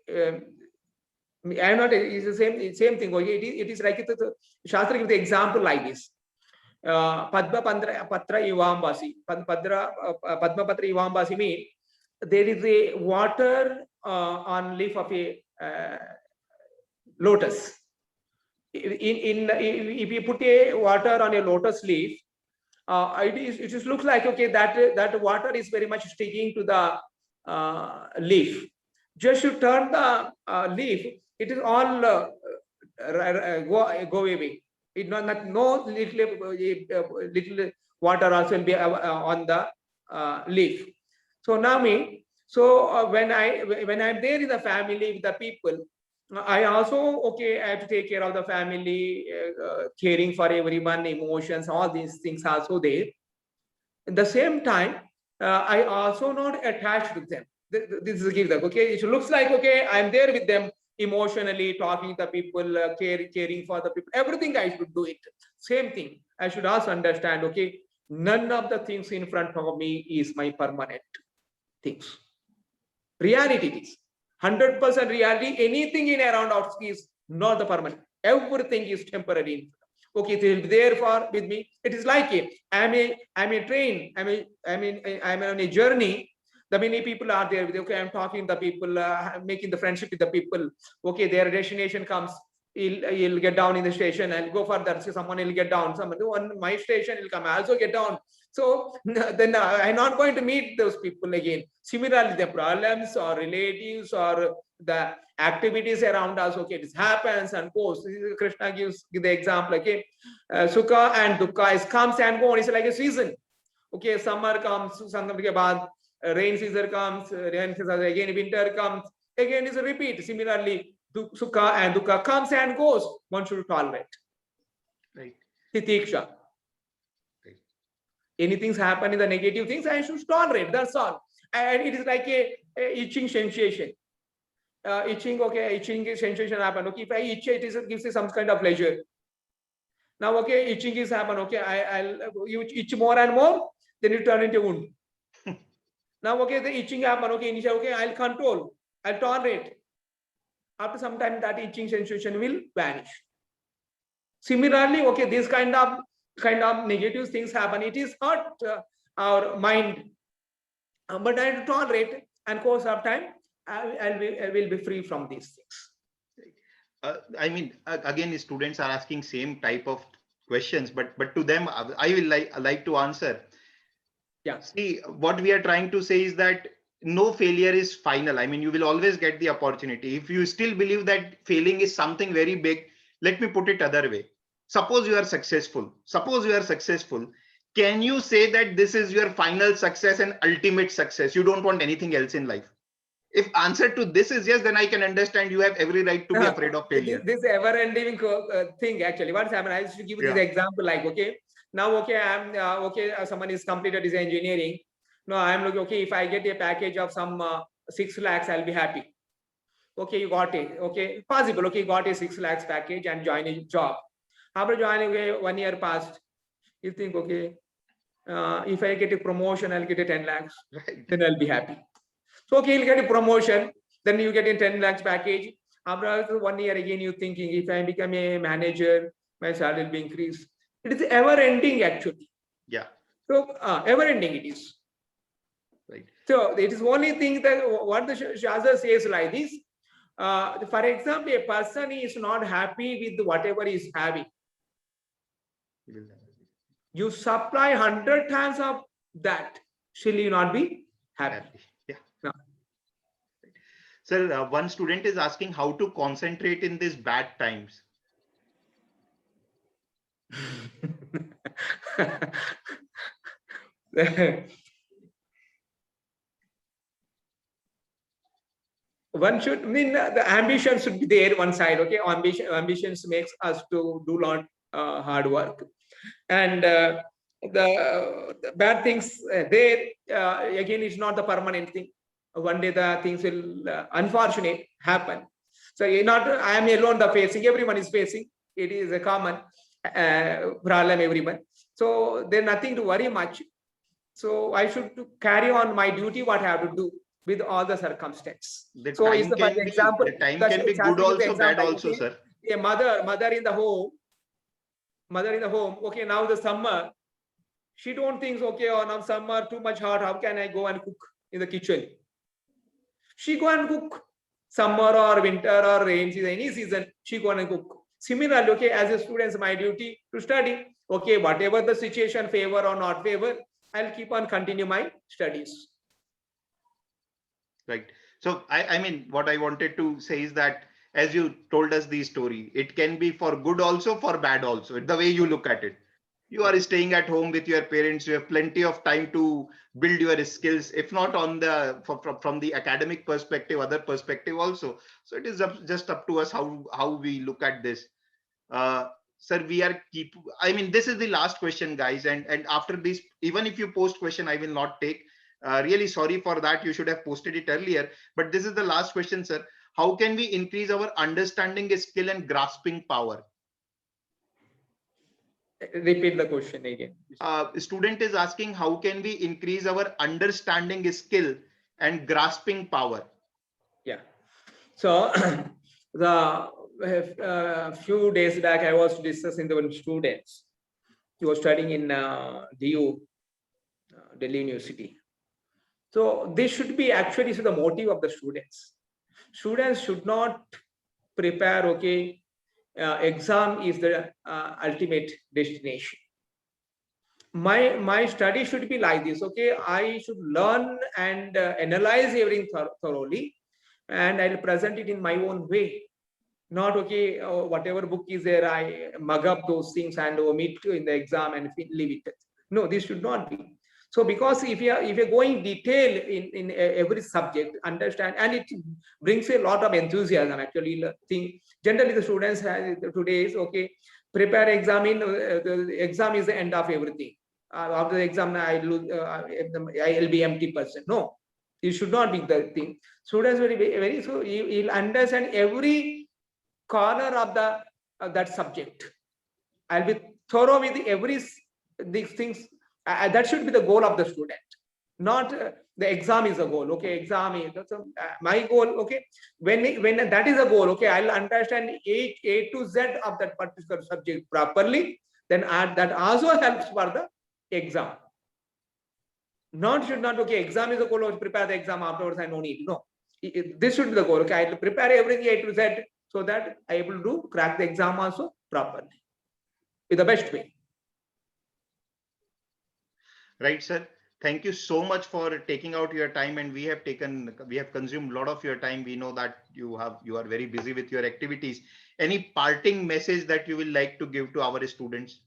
I'm not. It's the same thing. It is like Shastra gives the example like this. Padma Patra Ivambasi. Padma Patra Ivambasi mean there is a water on leaf of a lotus. If you put a water on a lotus leaf, it just looks like okay that water is very much sticking to the leaf. Just to turn the leaf, it is all go away. It no little water also will be on the leaf. So now when I'm there in the family with the people, I also I have to take care of the family, caring for everyone, emotions, all these things also there. At the same time, I also not attached with them. This is give them it looks like I'm there with them emotionally, talking to the people, caring for the people, everything I should do it. Same thing I should also understand. None of the things in front of me is my permanent things. Reality is 100% reality. Anything in around us is not the permanent. Everything is temporary. It will be there for with me. It is like I'm a train. I'm on a journey. The many people are there. I'm talking to the people, making the friendship with the people. Their destination comes. He'll get down in the station and go further. So someone will get down. Someone on my station will come. I also get down. So then I'm not going to meet those people again. Similarly, the problems or relatives or the activities around us, this happens and goes. Krishna gives the example. Sukha and dukkha comes and goes. It's like a season. Summer comes, summer ke baad rain season comes, rain season again, winter comes, again is a repeat. Similarly, sukha and dukkha comes and goes. One should tolerate.
Right.
Titiksha. Anything's happen in the negative things, I should tolerate. That's all. And it is like a itching sensation. Itching, okay, itching sensation happen. Okay, if I itch, it gives you some kind of pleasure. Now, okay, itching is happen. Okay, you itch more and more, then you turn into wound. Now, okay, the itching happen. Okay, initially, okay, I'll control, I'll tolerate. After some time, that itching sensation will vanish. Similarly, okay, this kind of negative things happen. It is hurt our mind, but I tolerate, and course of time, I will be free from these things.
I mean, again, students are asking same type of questions, but to them, I will like to answer.
Yeah.
See, what we are trying to say is that no failure is final. I mean, you will always get the opportunity. If you still believe that failing is something very big, let me put it other way. Suppose you are successful. Can you say that this is your final success and ultimate success? You don't want anything else in life. If answer to this is yes, then I can understand you have every right to be afraid of failure.
This ever-ending thing, actually. What's happened? I should give you this example. Like, okay, now, okay, I'm okay. Someone is completed his engineering. No, I'm looking. Okay, if I get a package of some 6 lakhs, I'll be happy. Okay, you got it. Okay, possible. Okay, you got a 6 lakhs package and join a job. After joining, 1 year passed. You think, okay, if I get a promotion, I'll get a 10 lakhs.
Right.
Then I'll be happy. So, okay, you'll get a promotion, then you get a 10 lakhs package. After 1 year, again, you're thinking, if I become a manager, my salary will be increased. It is ever ending, actually.
Yeah.
So, ever ending it is.
Right.
So, it is only thing that what the Shastra says like this. For example, a person is not happy with whatever he is having. You supply 100 times of that, shall you not be happy?
Yeah.
No.
Sir, one student is asking how to concentrate in these bad times. One should the ambition should be there one side. Okay, ambitions makes us to do lot hard work, and the bad things there again is not the permanent thing. One day the things will unfortunate happen. So I am alone the facing. Everyone is facing. It is a common problem everyone. So there's nothing to worry much. So I should carry on my duty. What I have to do with all the circumstances. So
is the example.
The time can be good also, bad also,
okay?
Sir.
A mother in the home. Okay, now the summer. She don't think, okay, oh, now summer too much hot. How can I go and cook in the kitchen? She go and cook. Summer or winter or rain season, any season, she go and cook. Similarly, okay, as a student, my duty to study. Okay, whatever the situation, favor or not favor, I'll keep on continue my studies.
Right. So I mean, what I wanted to say is that as you told us the story, it can be for good also, for bad also. The way you look at it. You are staying at home with your parents. You have plenty of time to build your skills, if not on the from the academic perspective, other perspective also. So it is just up to us how we look at this. Sir, I mean, this is the last question, guys. And after this, even if you post question, I will not take. Really sorry for that. You should have posted it earlier. But this is the last question, sir. How can we increase our understanding skill and grasping power?
Repeat the question again.
Student is asking, how can we increase our understanding skill and grasping power? Yeah.
So the few days back, I was discussing with students. He was studying in DU, Delhi University. So this should be actually the motive of the students. Students should not prepare, okay, exam is the ultimate destination. My study should be like this, okay? I should learn and analyze everything thoroughly, and I'll present it in my own way. Not, okay, whatever book is there, I mug up those things and omit in the exam and leave it. No, this should not be. So because if you're going detail in every subject, understand, and it brings a lot of enthusiasm. Actually, think generally the students today is, okay, prepare exam. The exam is the end of everything. after the exam I'll be empty person. No, it should not be the thing. Students will be very, so he'll understand every corner of the that subject. I'll be thorough with these things. That should be the goal of the student, not the exam is a goal. Okay, exam is my goal. Okay, when that is a goal, okay, I'll understand A to Z of that particular subject properly. Then that also helps for the exam. Should not, okay, exam is a goal, prepare the exam afterwards, I no need. No, this should be the goal. Okay, I will prepare everything A to Z so that I able to crack the exam also properly in the best way.
Right, sir. Thank you so much for taking out your time, and we have consumed a lot of your time. We know that you are very busy with your activities. Any parting message that you will like to give to our students?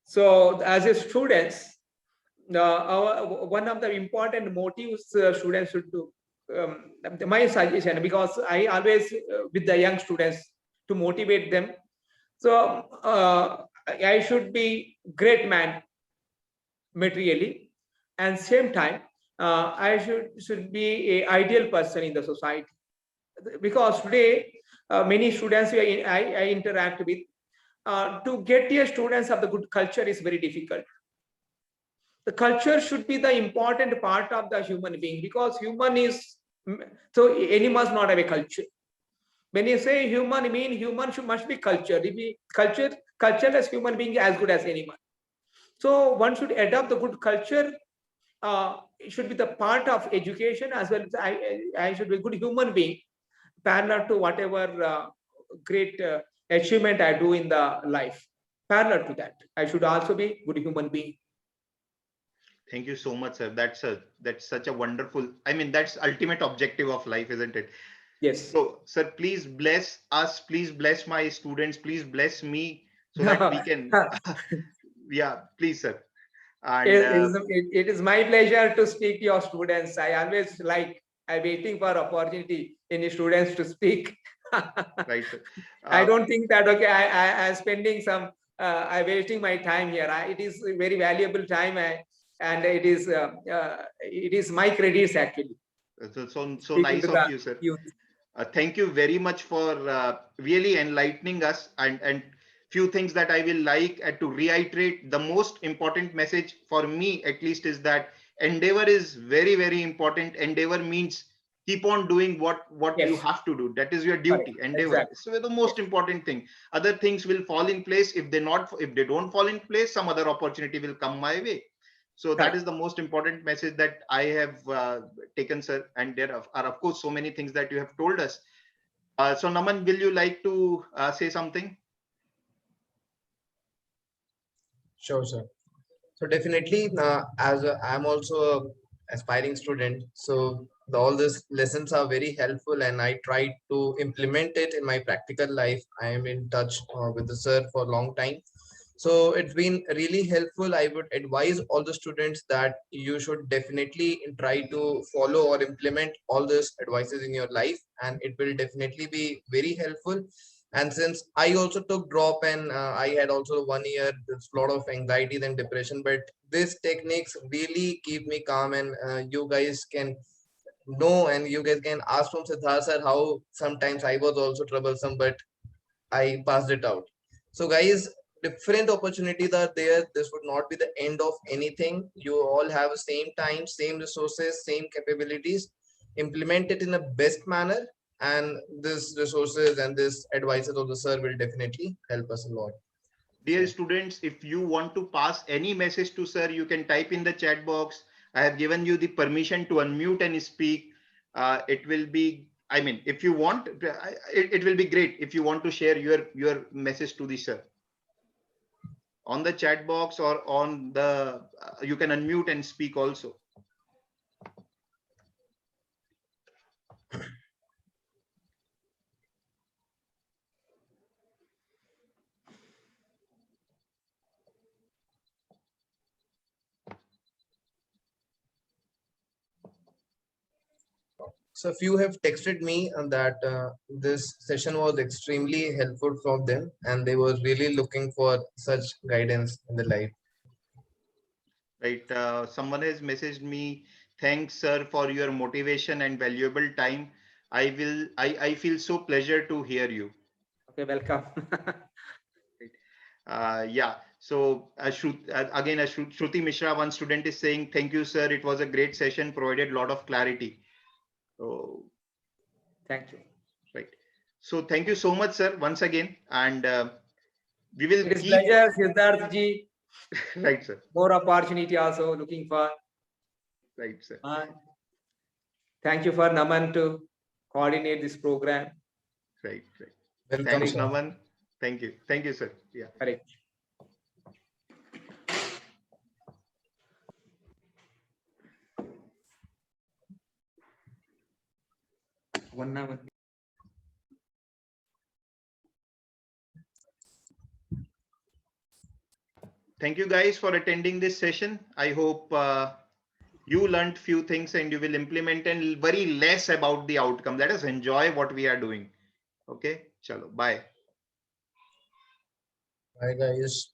So as a students, one of the important motives students should do, my suggestion, because I always with the young students to motivate them. So I should be great man materially, and same time I should be a ideal person in the society, because today many students I interact with, to get your students of the good culture is very difficult. The culture should be the important part of the human being, because human is, so animals not have a culture. When you say human, I mean human must be culture. If we cultureless human being as good as animal. So one should adopt the good culture. It should be the part of education as well as I should be a good human being, parallel to whatever great achievement I do in the life. Parallel to that, I should also be good human being.
Thank you so much, sir. That's such a wonderful, I mean, that's ultimate objective of life, isn't it?
Yes.
So, sir, please bless us. Please bless my students. Please bless me so that we can, yeah, please, sir. And
it is my pleasure to speak to your students. I always I'm waiting for opportunity in students to speak.
right, sir.
I don't think that, okay, I'm spending some, I'm wasting my time here. It is a very valuable time, and it is my credits actually.
So
Speaking
nice
to
of
the
you, sir.
youth.
Thank you very much for really enlightening us, and few things that I will like to reiterate. The most important message for me, at least, is that endeavor is very, very important. Endeavor means keep on doing what you
Yes,
have to do. That is your
correct.
duty. Endeavor.
Exactly.
So the most important thing. Other things will fall in place. If they don't fall in place, some other opportunity will come my way. So that is the most important message that I have taken, sir. And there are, of course, so many things that you have told us. So Naman, will you like to say something?
Sure, sir. So definitely, I'm also a aspiring student, so all these lessons are very helpful, and I try to implement it in my practical life. I am in touch with the sir for a long time, so it's been really helpful. I would advise all the students that you should definitely try to follow or implement all these advices in your life, and it will definitely be very helpful. And since I also took drop, and I had also 1 year, there's a lot of anxiety and depression, but these techniques really keep me calm, and you guys can know, and you guys can ask from Siddharth sir how sometimes I was also troublesome, but I passed it out. So guys, different opportunities are there. This would not be the end of anything. You all have the same time, same resources, same capabilities. Implement it in the best manner, and this resources and this advices of the sir will definitely help us a lot.
Dear students, if you want to pass any message to sir, you can type in the chat box. I have given you the permission to unmute and speak. It will be, I mean, if you want, it will be great if you want to share your message to the sir on the chat box, or on the, you can unmute and speak also.
So few have texted me that this session was extremely helpful for them and they were really looking for such guidance in the life.
Right. Someone has messaged me. Thanks, sir, for your motivation and valuable time. I feel so pleasure to hear you.
Okay, welcome.
Yeah. So Shruti Mishra, one student is saying, thank you, sir. It was a great session, provided a lot of clarity. So,
Thank you.
right. So thank you so much, sir, once again. And we will
It is
keep,
pleasure, Siddharth ji.
right, sir.
More opportunity also looking for.
Right, sir.
Thank you for Naman to coordinate this program.
Right, right.
Welcome,
Thanks,
sir.
Naman. Thank you. Thank you, sir. Yeah.
Correct.
One hour.
Thank you guys for attending this session. I hope you learned few things and you will implement and worry less about the outcome. Let us enjoy what we are doing. Okay. Chalo. Bye.
Bye, guys.